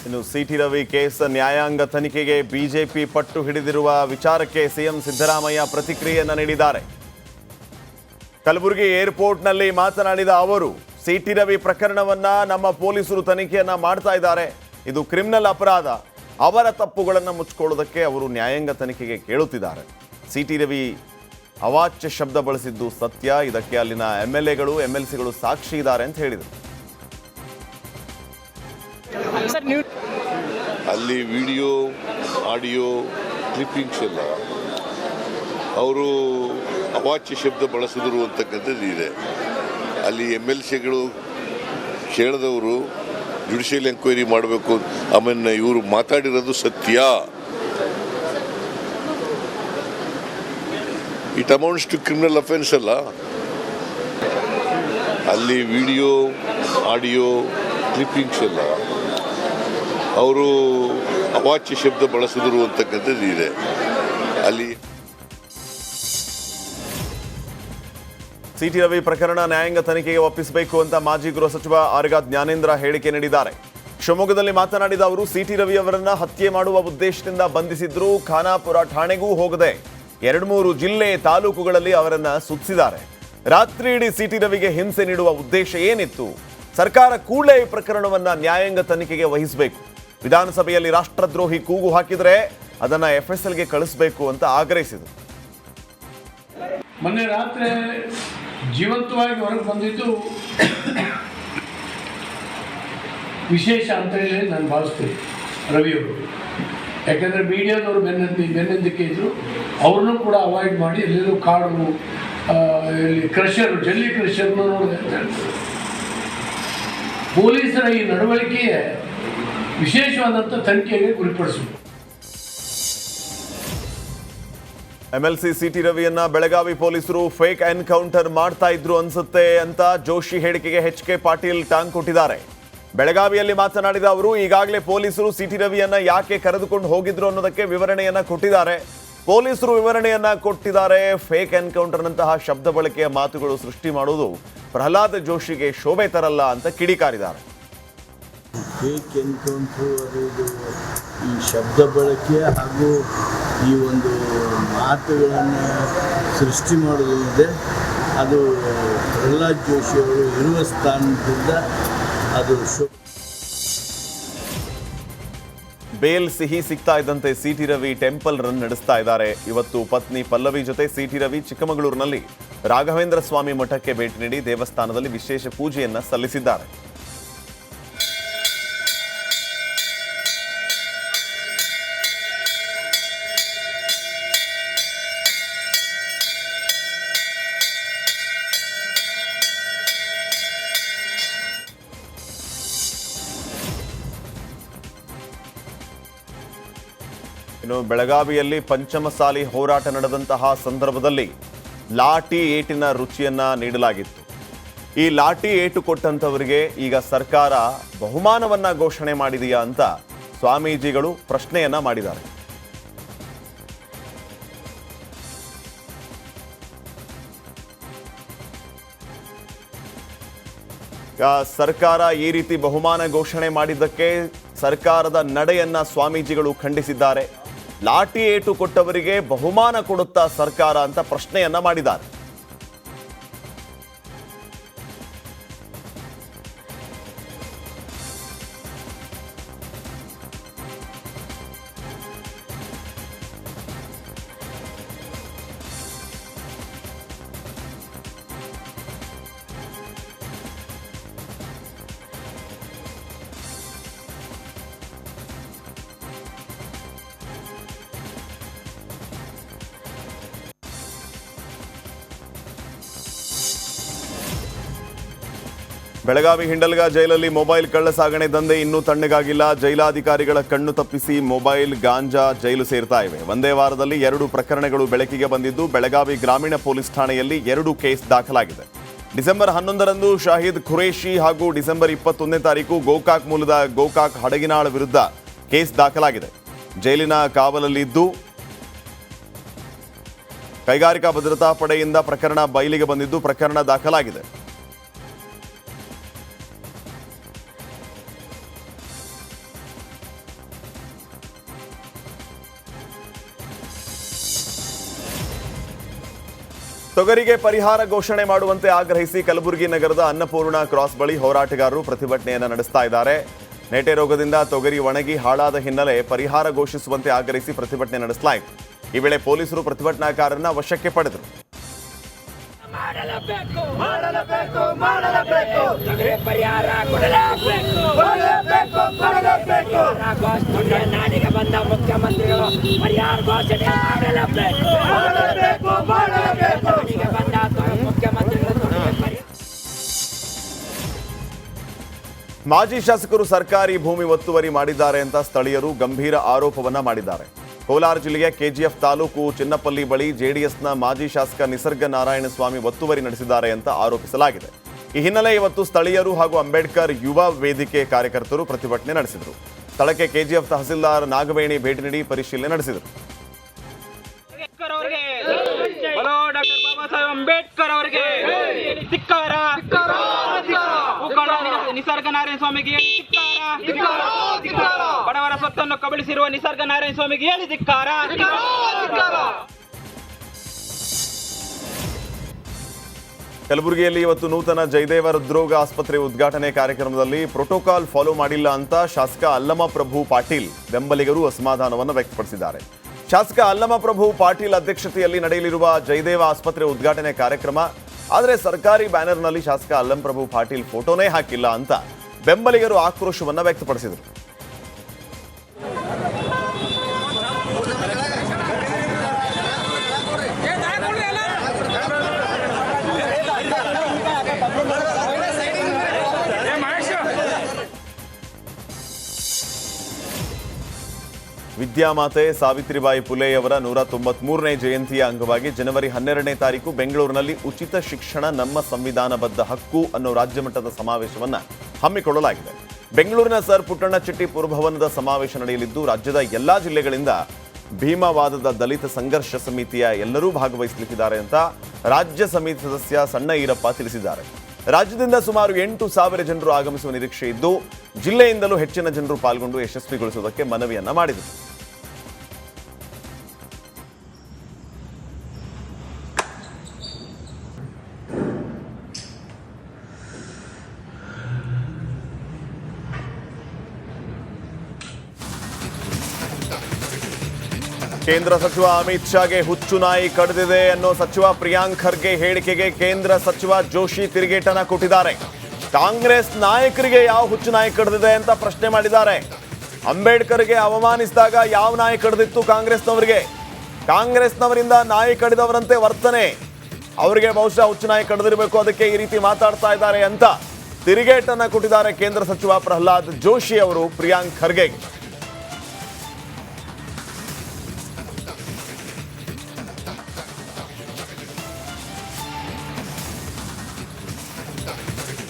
ಇನ್ನು city Ravi case ನ್ಯಾಯಾಂಗ ತನಿಖೆಗೆ ಬಿಜೆಪಿ ಪಟ್ಟು ಹಿಡಿದಿರುವ ವಿಚಾರಕ್ಕೆ ಸಿಎಂ ಸಿದ್ದರಾಮಯ್ಯ ಪ್ರತಿಕ್ರಿಯೆಯನ್ನು ನೀಡಿದ್ದಾರೆ. ಕಲಬುರಗಿ ಏರ್ಪೋರ್ಟ್ನಲ್ಲಿ ಮಾತನಾಡಿದ ಅವರು, ಸಿಟಿ ರವಿ ಪ್ರಕರಣವನ್ನ ನಮ್ಮ ಪೊಲೀಸರು ತನಿಖೆಯನ್ನ ಮಾಡ್ತಾ ಇದ್ದಾರೆ. ಇದು ಕ್ರಿಮಿನಲ್ ಅಪರಾಧ. ಅವರ ತಪ್ಪುಗಳನ್ನು ಮುಚ್ಚಿಕೊಳ್ಳೋದಕ್ಕೆ ಅವರು ನ್ಯಾಯಾಂಗ ತನಿಖೆಗೆ ಕೇಳುತ್ತಿದ್ದಾರೆ. ಸಿಟಿ ರವಿ ಅವಾಚ್ಯ ಶಬ್ದ ಬಳಸಿದ್ದು ಸತ್ಯ. ಇದಕ್ಕೆ ಅಲ್ಲಿನ MLAಗಳು MLCಗಳು ಸಾಕ್ಷಿ ಇದ್ದಾರೆ ಅಂತ ಹೇಳಿದರು. ಅಲ್ಲಿ ವಿಡಿಯೋ ಆಡಿಯೋ ಕ್ಲಿಪ್ಪಿಂಗ್ಸ್ ಎಲ್ಲ ಅವರು ಅವಾಚ್ಯ ಶಬ್ದ ಬಳಸಿದ್ರು ಅಂತಕ್ಕಂಥದ್ದು ಇದೆ. ಅಲ್ಲಿ MLCಗಳು ಕೇಳಿದವರು ಜುಡಿಷಿಯಲ್ ಎಂಕ್ವೈರಿ ಮಾಡಬೇಕು. ಆಮೇಲೆ ಇವರು ಮಾತಾಡಿರೋದು ಸತ್ಯ. It amounts to criminal offence ಅಲ್ಲ. ಅಲ್ಲಿ ವಿಡಿಯೋ ಆಡಿಯೋ ಕ್ಲಿಪ್ಪಿಂಗ್ಸ್ ಎಲ್ಲ ಅವರು ಅವಾಚ್ಯ ಶಬ್ದ ಬಳಸಿದ್ರು ಅಂತಕ್ಕಂಥದ್ದು ಇದೆ. ಅಲ್ಲಿ ಸಿಟಿ ರವಿ ಪ್ರಕರಣ ನ್ಯಾಯಾಂಗ ತನಿಖೆಗೆ ಒಪ್ಪಿಸಬೇಕು ಅಂತ ಮಾಜಿ ಗೃಹ ಸಚಿವ ಆರ್ಗ ಜ್ಞಾನೇಂದ್ರ ಹೇಳಿಕೆ ನೀಡಿದ್ದಾರೆ. ಶಿವಮೊಗ್ಗದಲ್ಲಿ ಮಾತನಾಡಿದ ಅವರು, ಸಿಟಿ ರವಿ ಅವರನ್ನ ಹತ್ಯೆ ಮಾಡುವ ಉದ್ದೇಶದಿಂದ ಬಂಧಿಸಿದ್ರು. ಖಾನಾಪುರ ಠಾಣೆಗೂ ಹೋಗದೆ 2-3 ಜಿಲ್ಲೆ ತಾಲೂಕುಗಳಲ್ಲಿ ಅವರನ್ನ ಸುತ್ತಿಸಿದ್ದಾರೆ. ರಾತ್ರಿ ಇಡೀ ಸಿಟಿ ರವಿಗೆ ಹಿಂಸೆ ನೀಡುವ ಉದ್ದೇಶ ಏನಿತ್ತು? ಸರ್ಕಾರ ಕೂಡಲೇ ಈ ಪ್ರಕರಣವನ್ನ ನ್ಯಾಯಾಂಗ ತನಿಖೆಗೆ ವಹಿಸಬೇಕು. ವಿಧಾನಸಭೆಯಲ್ಲಿ ರಾಷ್ಟ್ರದ್ರೋಹಿ ಕೂಗು ಹಾಕಿದರೆ ಅದನ್ನ FSLಗೆ ಕಳಿಸಬೇಕು ಅಂತ ಆಗ್ರಹಿಸಿದರು. ಮೊನ್ನೆ ರಾತ್ರಿ ಜೀವಂತವಾಗಿ ಹೊರಗೆ ಬಂದಿದ್ದು ವಿಶೇಷ ಅಂತ ಹೇಳಿ ನಾನು ಭಾವಿಸ್ತೀನಿ ರವಿಯವರು. ಯಾಕಂದರೆ ಮೀಡಿಯಾದವರು ಬೆನ್ನಂದಿಕೆ ಇದ್ದರು. ಅವ್ರನ್ನೂ ಕೂಡ ಅವಾಯ್ಡ್ ಮಾಡಿ ಎಲ್ಲೆಲ್ಲೂ ಕಾಡು ಕ್ರಷರ್ ಜಲ್ಲಿ ಕ್ರಷರ್ನ ನೋಡಿದೆ ಅಂತ ಹೇಳ್ತಾರೆ. ಪೊಲೀಸರ ಈ ನಡವಳಿಕೆಯೇ ವಿಶೇಷವಾದಂಥ ತನಿಖೆಗೆ ಗುರಿಪಡಿಸಬೇಕು. MLC ಸಿಟಿ ರವಿಯನ್ನ ಬೆಳಗಾವಿ ಪೊಲೀಸರು ಫೇಕ್ ಎನ್ಕೌಂಟರ್ ಮಾಡ್ತಾ ಇದ್ರು ಅನ್ಸುತ್ತೆ ಅಂತ ಜೋಶಿ ಹೇಳಿಕೆಗೆ HK ಪಾಟೀಲ್ ಟಾಂಗ್ ಕೊಟ್ಟಿದ್ದಾರೆ. ಬೆಳಗಾವಿಯಲ್ಲಿ ಮಾತನಾಡಿದ ಅವರು, ಈಗಾಗಲೇ ಪೊಲೀಸರು ಸಿಟಿ ರವಿಯನ್ನ ಯಾಕೆ ಕರೆದುಕೊಂಡು ಹೋಗಿದ್ರು ಅನ್ನೋದಕ್ಕೆ ವಿವರಣೆಯನ್ನ ಕೊಟ್ಟಿದ್ದಾರೆ. ಪೊಲೀಸರು ವಿವರಣೆಯನ್ನ ಕೊಟ್ಟಿದ್ದಾರೆ. ಫೇಕ್ ಎನ್ಕೌಂಟರ್ನಂತಹ ಶಬ್ದ ಬಳಕೆಯ ಮಾತುಗಳು ಸೃಷ್ಟಿ ಮಾಡುವುದು ಪ್ರಹ್ಲಾದ್ ಜೋಶಿಗೆ ಶೋಭೆ ತರಲ್ಲ ಅಂತ ಕಿಡಿಕಾರಿದ್ದಾರೆ. ಫೇಕ್ ಎನ್ಕೌಂಟ್ರು ಅದು ಈ ಶಬ್ದ ಬಳಕೆ ಹಾಗೂ ಈ ಒಂದು ಮಾತುಗಳನ್ನು ಸೃಷ್ಟಿ ಮಾಡೋದಿದೆ. ಅದು ಪ್ರಹ್ಲಾದ್ ಜೋಶಿಯವರು ಇರುವ ಸ್ಥಾನದಿಂದ ಅದು ಬೇಲ್ ಸಿಹಿ ಸಿಗ್ತಾ ಇದ್ದಂತೆ ಸಿಟಿ ರವಿ ಟೆಂಪಲ್ ರನ್ ನಡೆಸ್ತಾ ಇದ್ದಾರೆ. ಇವತ್ತು ಪತ್ನಿ ಪಲ್ಲವಿ ಜೊತೆ ಸಿಟಿ ರವಿ ಚಿಕ್ಕಮಗಳೂರಿನಲ್ಲಿ ರಾಘವೇಂದ್ರ ಸ್ವಾಮಿ ಮಠಕ್ಕೆ ಭೇಟಿ ನೀಡಿ ದೇವಸ್ಥಾನದಲ್ಲಿ ವಿಶೇಷ ಪೂಜೆಯನ್ನ ಸಲ್ಲಿಸಿದ್ದಾರೆ. ಇನ್ನು ಬೆಳಗಾವಿಯಲ್ಲಿ ಪಂಚಮಸಾಲಿ ಹೋರಾಟ ನಡೆದಂತಹ ಸಂದರ್ಭದಲ್ಲಿ ಲಾಠಿ ಏಟಿನ ರುಚಿಯನ್ನ ನೀಡಲಾಗಿತ್ತು. ಈ ಲಾಠಿ ಏಟು ಕೊಟ್ಟಂತವರಿಗೆ ಈಗ ಸರ್ಕಾರ ಬಹುಮಾನವನ್ನ ಘೋಷಣೆ ಮಾಡಿದೆಯಾ ಅಂತ ಸ್ವಾಮೀಜಿಗಳು ಪ್ರಶ್ನೆಯನ್ನ ಮಾಡಿದ್ದಾರೆ. ಸರ್ಕಾರ ಈ ರೀತಿ ಬಹುಮಾನ ಘೋಷಣೆ ಮಾಡಿದ್ದಕ್ಕೆ ಸರ್ಕಾರದ ನಡೆಯನ್ನ ಸ್ವಾಮೀಜಿಗಳು ಖಂಡಿಸಿದ್ದಾರೆ. ಲಾಠಿ ಏಟು ಕೊಟ್ಟವರಿಗೆ ಬಹುಮಾನ ಕೊಡುತ್ತಾ ಸರ್ಕಾರ ಅಂತ ಪ್ರಶ್ನೆಯನ್ನ ಮಾಡಿದ್ದಾರೆ. ಬೆಳಗಾವಿ ಹಿಂಡಲ್ಗ ಜೈಲಲ್ಲಿ ಮೊಬೈಲ್ ಕಳ್ಳಸಾಗಣೆ ದಂಧೆ ಇನ್ನೂ ತಣ್ಣಗಾಗಿಲ್ಲ. ಜೈಲಾಧಿಕಾರಿಗಳ ಕಣ್ಣು ತಪ್ಪಿಸಿ ಮೊಬೈಲ್, ಗಾಂಜಾ ಜೈಲು ಸೇರ್ತಾ ಇವೆ. ಒಂದೇ ವಾರದಲ್ಲಿ 2 ಪ್ರಕರಣಗಳು ಬೆಳಕಿಗೆ ಬಂದಿದ್ದು, ಬೆಳಗಾವಿ ಗ್ರಾಮೀಣ ಪೊಲೀಸ್ ಠಾಣೆಯಲ್ಲಿ 2 ಕೇಸ್ ದಾಖಲಾಗಿದೆ. ಡಿಸೆಂಬರ್ 11ರಂದು ಶಾಹಿದ್ ಖುರೇಶಿ ಹಾಗೂ ಡಿಸೆಂಬರ್ 21ನೇ ತಾರೀಕು ಗೋಕಾಕ್ ಮೂಲದ ಗೋಕಾಕ್ ಹಡಗಿನಾಳ ವಿರುದ್ಧ ಕೇಸ್ ದಾಖಲಾಗಿದೆ. ಜೈಲಿನ ಕಾವಲಲ್ಲಿದ್ದು ಕೈಗಾರಿಕಾ ಭದ್ರತಾ ಪಡೆಯಿಂದ ಪ್ರಕರಣ ಬಯಲಿಗೆ ಬಂದಿದ್ದು ಪ್ರಕರಣ ದಾಖಲಾಗಿದೆ. ತೊಗರಿಗೆ ಪರಿಹಾರ ಘೋಷಣೆ ಮಾಡುವಂತೆ ಆಗ್ರಹಿಸಿ ಕಲಬುರಗಿ ನಗರದ ಅನ್ನಪೂರ್ಣ ಕ್ರಾಸ್ ಬಳಿ ಹೋರಾಟಗಾರರು ಪ್ರತಿಭಟನೆಯನ್ನು ನಡೆಸ್ತಾ ಇದ್ದಾರೆ. ನೆಟೆ ರೋಗದಿಂದ ತೊಗರಿ ಒಣಗಿ ಹಾಳಾದ ಹಿನ್ನೆಲೆ ಪರಿಹಾರ ಘೋಷಿಸುವಂತೆ ಆಗ್ರಹಿಸಿ ಪ್ರತಿಭಟನೆ ನಡೆಸಲಾಯಿತು. ಈ ವೇಳೆ ಪೊಲೀಸರು ಪ್ರತಿಭಟನಾಕಾರರನ್ನ ವಶಕ್ಕೆ ಪಡೆದರು. ನಾಡಿಗೆ ಬಂದ ಮುಖ್ಯಮಂತ್ರಿಗಳು ಪರಿಹಾರ ಘೋಷಣೆ ಮಾಡಲೇಬೇಕು. ಮಾಜಿ ಶಾಸಕರು ಸರ್ಕಾರಿ ಭೂಮಿ ಒತ್ತುವರಿ ಮಾಡಿದ್ದಾರೆ ಅಂತ ಸ್ಥಳೀಯರು ಗಂಭೀರ ಆರೋಪವನ್ನ ಮಾಡಿದ್ದಾರೆ. ಕೋಲಾರ ಜಿಲ್ಲೆಯ ಕೆಜಿಎಫ್ ತಾಲೂಕು ಚಿನ್ನಪಲ್ಲಿ ಬಳಿ ಜೆಡಿಎಸ್ನ ಮಾಜಿ ಶಾಸಕ ನಿಸರ್ಗ ನಾರಾಯಣಸ್ವಾಮಿ ಒತ್ತುವರಿ ನಡೆಸಿದ್ದಾರೆ ಅಂತ ಆರೋಪಿಸಲಾಗಿದೆ. ಈ ಹಿನ್ನೆಲೆ ಇವತ್ತು ಸ್ಥಳೀಯರು ಹಾಗೂ ಅಂಬೇಡ್ಕರ್ ಯುವ ವೇದಿಕೆ ಕಾರ್ಯಕರ್ತರು ಪ್ರತಿಭಟನೆ ನಡೆಸಿದರು. ಸ್ಥಳಕ್ಕೆ ಕೆಜಿಎಫ್ ತಹಸೀಲ್ದಾರ್ ನಾಗವೇಣಿ ಭೇಟಿ ನೀಡಿ ಪರಿಶೀಲನೆ ನಡೆಸಿದರು. ಡಾಕ್ಟರ್ ಬಾಬಾ ಸಾಹೇಬ್ ಅಂಬೇಡ್ಕರ್ ಅವರಿಗೆ ಧಿಕ್ಕಾರ, ನಿಸರ್ಗ ನಾರಾಯಣ ಸ್ವಾಮಿಗೆ ಹೇಳಿ ಧಿಕ್ಕಾರ, ಬಡವರ ಸ್ವತ್ತನ್ನು ಕಬಳಿಸಿರುವ ನಿಸರ್ಗ ನಾರಾಯಣ ಸ್ವಾಮಿಗೆ ಹೇಳಿ ಧಿಕ್ಕಾರ. ಕಲಬುರಗಿಯಲ್ಲಿ ಇವತ್ತು ನೂತನ ಜಯದೇವ ಹೃದ್ರೋಗ ಆಸ್ಪತ್ರೆ ಉದ್ಘಾಟನೆ ಕಾರ್ಯಕ್ರಮದಲ್ಲಿ ಪ್ರೋಟೋಕಾಲ್ ಫಾಲೋ ಮಾಡಿಲ್ಲ ಅಂತ ಶಾಸಕ ಅಲ್ಲಮಪ್ರಭು ಪಾಟೀಲ್ ಬೆಂಬಲಿಗರು ಅಸಮಾಧಾನವನ್ನು ವ್ಯಕ್ತಪಡಿಸಿದ್ದಾರೆ. ಶಾಸಕ ಅಲ್ಲಮಪ್ರಭು ಪಾಟೀಲ್ ಅಧ್ಯಕ್ಷತೆಯಲ್ಲಿ ನಡೆಯಲಿರುವ ಜಯದೇವ ಆಸ್ಪತ್ರೆ ಉದ್ಘಾಟನೆ ಕಾರ್ಯಕ್ರಮ, ಆದರೆ ಸರ್ಕಾರಿ ಬ್ಯಾನರ್ನಲ್ಲಿ ಶಾಸಕ ಅಲ್ಲಮಪ್ರಭು ಪಾಟೀಲ್ ಫೋಟೋನೇ ಹಾಕಿಲ್ಲ ಅಂತ ಬೆಂಬಲಿಗರು ಆಕ್ರೋಶವನ್ನು ವ್ಯಕ್ತಪಡಿಸಿದರು. ವಿದ್ಯಾಮಾತೆ ಸಾವಿತ್ರಿಬಾಯಿ ಫುಲೆಯವರ 193ನೇ ಜಯಂತಿಯ ಅಂಗವಾಗಿ ಜನವರಿ 12ನೇ ತಾರೀಕು ಬೆಂಗಳೂರಿನಲ್ಲಿ ಉಚಿತ ಶಿಕ್ಷಣ ನಮ್ಮ ಸಂವಿಧಾನಬದ್ಧ ಹಕ್ಕು ಅನ್ನೋ ರಾಜ್ಯಮಟ್ಟದ ಸಮಾವೇಶವನ್ನು ಹಮ್ಮಿಕೊಳ್ಳಲಾಗಿದೆ. ಬೆಂಗಳೂರಿನ ಸರ್ ಪುಟ್ಟಣ್ಣ ಚೆಟ್ಟಿ ಪುರಭವನದ ಸಮಾವೇಶ ನಡೆಯಲಿದ್ದು ರಾಜ್ಯದ ಎಲ್ಲಾ ಜಿಲ್ಲೆಗಳಿಂದ ಭೀಮವಾದದ ದಲಿತ ಸಂಘರ್ಷ ಸಮಿತಿಯ ಎಲ್ಲರೂ ಭಾಗವಹಿಸಲಿದ್ದಾರೆ ಅಂತ ರಾಜ್ಯ ಸಮಿತಿ ಸದಸ್ಯ ಸಣ್ಣ ಈರಪ್ಪ ತಿಳಿಸಿದ್ದಾರೆ. ರಾಜ್ಯದಿಂದ ಸುಮಾರು 8,000 ಜನರು ಆಗಮಿಸುವ ನಿರೀಕ್ಷೆ ಇದ್ದು ಜಿಲ್ಲೆಯಿಂದಲೂ ಹೆಚ್ಚಿನ ಜನರು ಪಾಲ್ಗೊಂಡು ಯಶಸ್ವಿಗೊಳಿಸುವುದಕ್ಕೆ ಮನವಿಯನ್ನ ಮಾಡಿದರು. ಕೇಂದ್ರ ಸಚಿವ ಅಮಿತ್ ಶಾಗೆ ಹುಚ್ಚು ನಾಯಿ ಕಡಿದಿದೆ ಅನ್ನೋ ಸಚಿವ ಪ್ರಿಯಾಂಕ್ ಖರ್ಗೆ ಹೇಳಿಕೆಗೆ ಕೇಂದ್ರ ಸಚಿವ ಜೋಶಿ ತಿರುಗೇಟನ್ನ ಕೊಟ್ಟಿದ್ದಾರೆ. ಕಾಂಗ್ರೆಸ್ ನಾಯಕರಿಗೆ ಯಾವ ಹುಚ್ಚು ನಾಯಿ ಕಡಿದಿದೆ ಅಂತ ಪ್ರಶ್ನೆ ಮಾಡಿದ್ದಾರೆ. ಅಂಬೇಡ್ಕರ್ಗೆ ಅವಮಾನಿಸಿದಾಗ ಯಾವ ನಾಯಿ ಕಡಿದಿತ್ತು ಕಾಂಗ್ರೆಸ್ನವರಿಗೆ? ಕಾಂಗ್ರೆಸ್ನವರಿಂದ ನಾಯಿ ಕಡಿದವರಂತೆ ವರ್ತನೆ, ಅವರಿಗೆ ಬಹುಶಃ ಹುಚ್ಚು ನಾಯಿ ಕಡಿದಿರಬೇಕು, ಅದಕ್ಕೆ ಈ ರೀತಿ ಮಾತಾಡ್ತಾ ಇದ್ದಾರೆ ಅಂತ ತಿರುಗೇಟನ್ನ ಕೊಟ್ಟಿದ್ದಾರೆ ಕೇಂದ್ರ ಸಚಿವ ಪ್ರಹ್ಲಾದ್ ಜೋಶಿ ಅವರು ಪ್ರಿಯಾಂಕ್ ಖರ್ಗೆಗೆ.